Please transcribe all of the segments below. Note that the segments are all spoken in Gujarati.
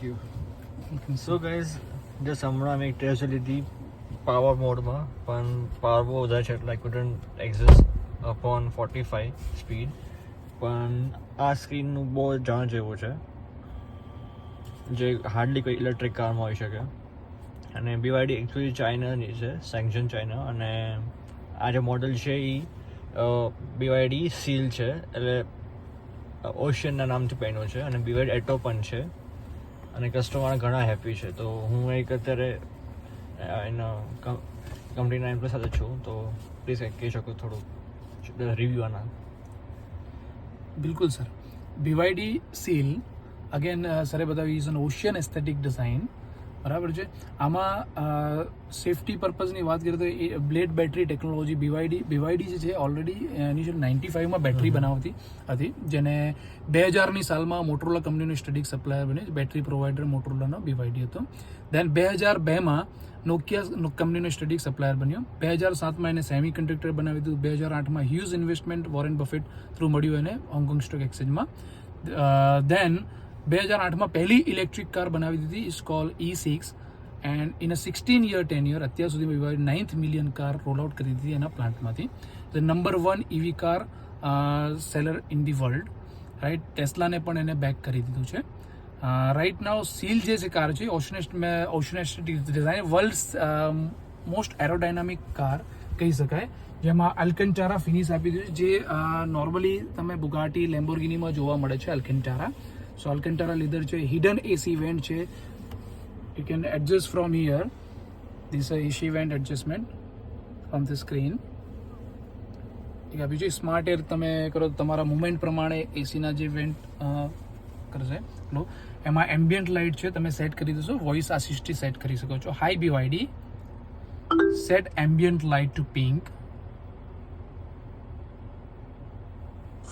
you. સો ગાઈઝ જસ્ટ હમણાં મેં એક ટેસ્ટ લીધી પાવર મોડમાં, પણ પાવર બહુ વધારે છે એટલે આઈ કુડન્ટ એક્ઝિસ્ટ અપોન 45 સ્પીડ. પણ આ સ્ક્રીનનું બહુ જાણ જેવું છે, જે હાર્ડલી કોઈ ઇલેક્ટ્રિક કારમાં હોઈ શકે. અને BYD એકચ્યુઅલી ચાઇનાની છે, સેંગજન ચાઇના. અને આ જે મોડલ છે એ BYD સીલ છે, એટલે ઓશિયનના નામથી પહેર્યું છે. અને BYD એટો પણ છે, અને કસ્ટમર ઘણા હેપી છે. તો હું એક અત્યારે એના કંપનીના એમ્પ્લોય સાથે છું, તો પ્લીઝ કહી શકો થોડું રિવ્યૂ આના. બિલકુલ સર. BYD seal અગેન સરે બતાવી is an ocean aesthetic design, બરાબર છે. આમાં સેફટી પર્પઝની વાત કરીએ તો એ બ્લેડ બેટરી ટેકનોલોજી BYD જે છે ઓલરેડી ઇનિશિયલ 95માં બેટરી બનાવતી હતી, જેને 2000ની સાલમાં મોટરોલા કંપનીનો સ્ટેટિક સપ્લાયર બન્યો, બેટરી પ્રોવાઈડર મોટરોલાનો BYD હતો. દેન 2002માં નોકિયા કંપનીનો સ્ટેટિક સપ્લાયર બન્યો. 2007માં એને સેમી કન્ડક્ટર બનાવી દીધું. 2008માં huge investment Warren Buffett through મળ્યું એને હોંગકોંગ સ્ટોક એક્સચેન્જમાં. દેન 2008માં પહેલી ઇલેક્ટ્રિક કાર બનાવી દીધી, is call E6, and in a 16-year tenure અત્યાર સુધીમાં BYD 9th million car roll out કરી દીધી એના પ્લાન્ટમાંથી. The number 1 EV car seller in the world, right. ટેસ્લાને પણ એને બેક કરી દીધું છે. રાઈટ નાઉ સીલ જે છે કાર છે ઓશનેસ્ટિક ડિઝાઇન, વર્લ્ડ્સ મોસ્ટ એરોડાયનામિક કાર કહી શકાય, જેમાં અલ્કન્ટારા ફિનિશ આપી દીધું છે, જે નોર્મલી તમે બુગાટી લેમ્બોર્ગિનીમાં જોવા મળે છે અલ્કન્ટારા. સો અલ્કન્ટારા લીધર છે. હિડન AC વેન્ટ છે, you can adjust from here. This is a AC vent adjustment from the screen. એક આપ્યું છે સ્માર્ટ એર, તમે કરો તમારા મુવમેન્ટ પ્રમાણે એસીના જે વેન્ટ કરશે. એમાં એમ્બિયન્ટ લાઇટ છે, તમે સેટ કરી દેશો, વોઇસ આસિસ્ટથી સેટ કરી શકો છો. Hi BYD, set ambient light to pink.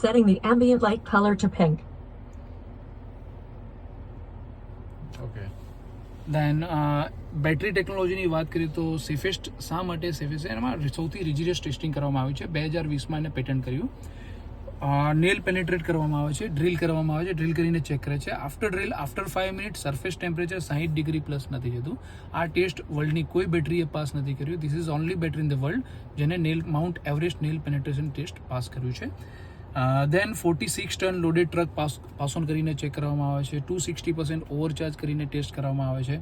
Setting the ambient light color to pink. Okay. Then battery ટેકનોલોજીની વાત કરીએ તો સેફેસ્ટ શા માટે સેફેસ્ટ છે, એમાં સૌથી રિજિડિયસ ટેસ્ટિંગ કરવામાં આવ્યું છે. 2020માં એને પેટન્ટ કર્યું. નેલ પેનેટ્રેટ કરવામાં આવે છે, ડ્રિલ કરવામાં આવે છે, ડ્રિલ કરીને ચેક કરે છે. After drill after 5 minute surface temperature 60 degree plus નથી જતું. આ ટેસ્ટ વર્લ્ડની કોઈ બેટરીએ પાસ નથી કર્યું. This is only battery in the world જેને mount Everest nail penetration test pass કર્યું છે. Then 46 ton loaded truck pass on કરીને ચેક કરવામાં આવે છે. 260% ઓવરચાર્જ કરીને ટેસ્ટ કરવામાં આવે છે.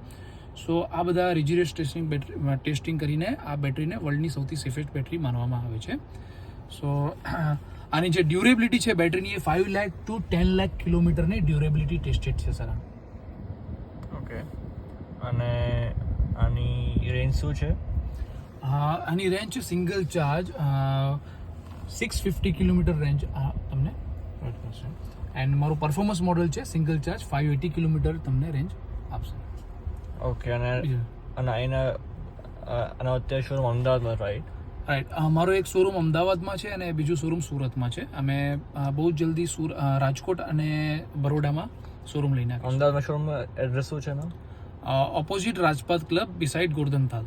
સો આ બધા રિજિડિયસ ટેસ્ટિંગ કરીને આ બેટરીને વર્લ્ડની સૌથી સેફેસ્ટ બેટરી માનવામાં આવે છે. સો આની જે ડ્યુરેબિલિટી છે બેટરીની, એ 5 લાખ ટુ 10 લાખ કિલોમીટરની ડ્યુરેબિલિટી ટેસ્ટેડ છે સર. ઓકે. અને આની રેન્જ શું છે? આની રેન્જ છે સિંગલ ચાર્જ 650 કિલોમીટર રેન્જ તમને કરશે. એન્ડ મારું પરફોર્મન્સ મોડલ છે સિંગલ ચાર્જ 580 કિલોમીટર તમને રેન્જ આપશે. ઓકે. અને એના અત્યારે શોરૂમ અમદાવાદમાં, રાઈટ? રાઈટ. મારો એક શોરૂમ અમદાવાદમાં છે અને બીજું શોરૂમ સુરતમાં છે. અમે બહુ જલ્દી રાજકોટ અને બરોડામાં શોરૂમ લઈને આવ્યા. અમદાવાદમાં શોરૂમમાં એડ્રેસ શું છે એનું? Opposite Rajpath club beside Gordhanthal.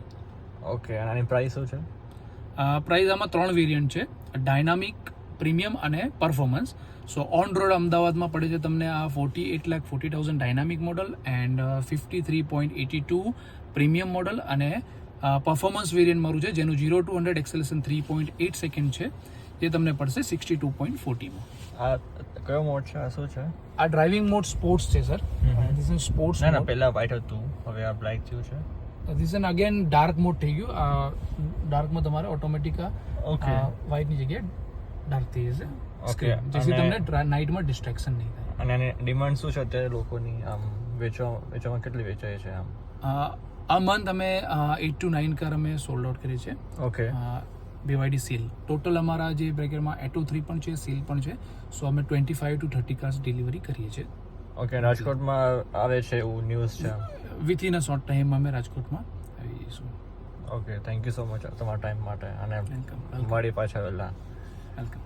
Okay. અને આની પ્રાઇસ શું છે? પ્રાઇસ આમાં 3 વેરિયન્ટ છે, ડાયનામિક, પ્રીમિયમ અને પરફોર્મન્સ. સો ઓન રોડ અમદાવાદમાં પડે છે તમને આ 48,40,000 dynamic model and 53.82 premium model, અને પરફોર્મન્સ વેરિયન્ટ મારું છે જેનું 0 to 100 એક્સેલેરેશન 3.8 સેકન્ડ છે, જે તમને પડશે 62.40માં. આ કયો મોડ છે? આ શું છે? આ ડ્રાઇવિંગ મોડ સ્પોર્ટ્સ છે સર. This is sports. ના, પહેલા વ્હાઇટ હતું, હવે આ બ્લેક થયું છે. This is again dark mode થઈ ગયું. ડાર્કમાં તમારે ઓટોમેટિક વ્હાઇટની જગ્યાએ ડાર્ક થઈ જશે સ્ક્રીન, જેથી તમને નાઇટમાં ડિસ્ટ્રેક્શન નહીં થાય. અને આની ડિમાન્ડ શું છે અત્યારે લોકોની? આમ વેચવામાં કેટલી વેચાય છે આમ? આ મંથ અમે 8 to 9 કાર અમે સોલ્ડ આઉટ કરી છે. ઓકે. BYD સીલ ટોટલ અમારા જે બ્રેકેટમાં એટો 3 પણ છે, સીલ પણ છે. સો અમે 25 to 30 કાર્સ ડિલિવરી કરીએ છીએ. ઓકે. રાજકોટમાં આવે છે એવું ન્યૂઝ છે? વિથિન અ શોર્ટ ટાઈમમાં અમે રાજકોટમાં આવી જઈશું. Okay. Thank you so much તમારા ટાઈમ માટે, અને વેલકમ. મળી પાછા વહેલા. વેલકમ.